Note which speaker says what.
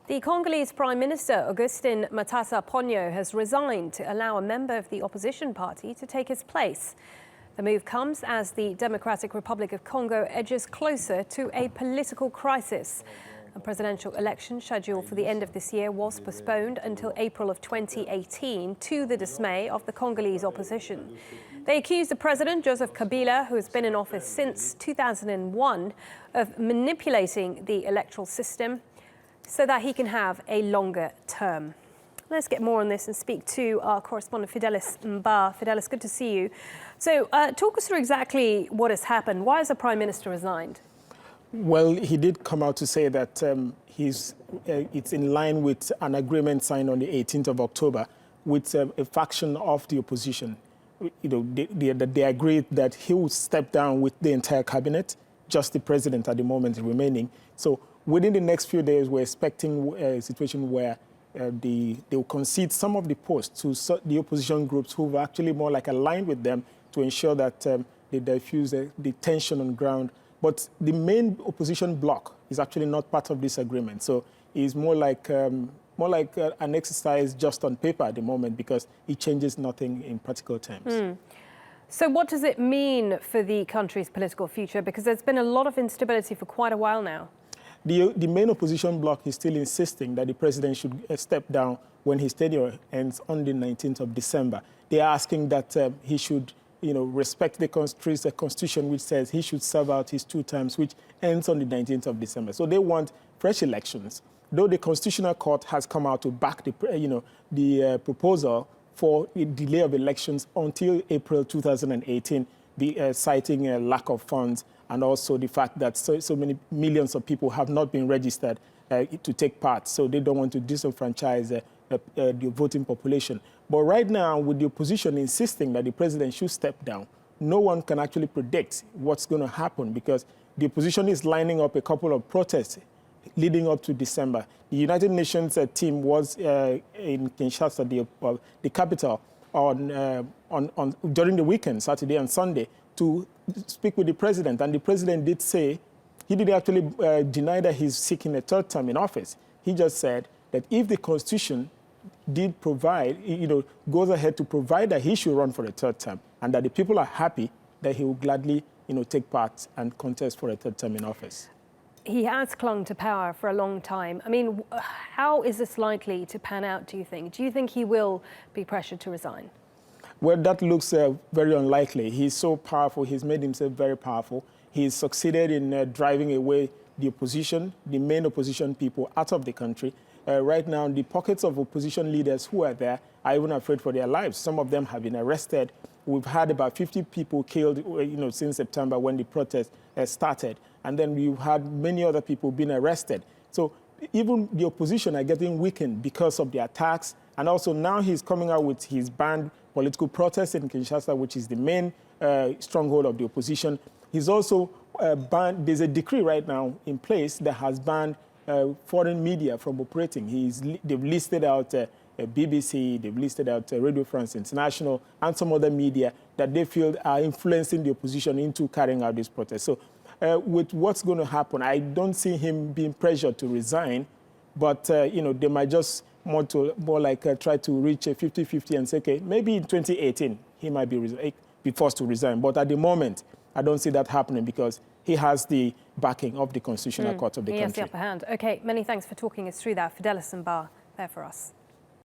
Speaker 1: The Congolese Prime Minister, Augustin Matata Ponyo, has resigned to allow a member of the opposition party to take his place. The move comes as the Democratic Republic of Congo edges closer to a political crisis. A presidential election scheduled for the end of this year was postponed until April of 2018 to the dismay of the Congolese opposition. They accused the President Joseph Kabila, who has been in office since 2001, of manipulating the electoral system so that he can have a longer term. Let's get more on this and speak to our correspondent Fidelis Mba. Fidelis, good to see you. So talk us through exactly what has happened. Why has the Prime Minister resigned?
Speaker 2: Well, he did come out to say that it's in line with an agreement signed on the 18th of October with a faction of the opposition. They agreed that he would step down with the entire cabinet, just the president at the moment remaining. So within the next few days, we're expecting a situation where they will concede some of the posts to the opposition groups who are actually more like aligned with them to ensure that they diffuse the tension on ground. But the main opposition bloc is actually not part of this agreement. So it's more like an exercise just on paper at the moment because it changes nothing in practical terms.
Speaker 1: So what does it mean for the country's political future? Because there's been a lot of instability for quite a while now.
Speaker 2: The main opposition bloc is still insisting that the president should step down when his tenure ends on the 19th of December. They are asking that he should respect the country's constitution, which says he should serve out his 2 terms, which ends on the 19th of December. So they want fresh elections. Though the Constitutional Court has come out to back the proposal for a delay of elections until April 2018, citing a lack of funds and also the fact that so many millions of people have not been registered to take part. So they don't want to disenfranchise the voting population. But right now, with the opposition insisting that the president should step down, no one can actually predict what's going to happen because the opposition is lining up a couple of protests leading up to December. The United Nations team was in Kinshasa, the capital, during the weekend, Saturday and Sunday, to speak with the president. And the president did say, he did actually deny that he's seeking a 3rd term in office. He just said that if the Constitution did provide, goes ahead to provide that he should run for a 3rd term and that the people are happy that he will gladly, take part and contest for a 3rd term in office.
Speaker 1: He has clung to power for a long time. I mean, how is this likely to pan out, do you think? Do you think he will be pressured to resign?
Speaker 2: Well, that looks very unlikely. He's so powerful. He's made himself very powerful. He's succeeded in driving away the opposition, the main opposition people, out of the country. Right now, the pockets of opposition leaders who are there are even afraid for their lives. Some of them have been arrested. We've had about 50 people killed, since September when the protest started. And then we've had many other people being arrested. So even the opposition are getting weakened because of the attacks. And also now he's coming out with his banned political protest in Kinshasa, which is the main stronghold of the opposition. He's also banned, there's a decree right now in place that has banned foreign media from operating. They've listed out BBC, they've listed out Radio France International, and some other media that they feel are influencing the opposition into carrying out this protest. So with what's going to happen, I don't see him being pressured to resign, but they might just want to try to reach a 50-50 and say, okay, maybe in 2018 he might be forced to resign. But at the moment, I don't see that happening because he has the backing of the Constitutional Court of the country.
Speaker 1: He has the upper hand. Okay, many thanks for talking us through that. Fidelis Mba there for us.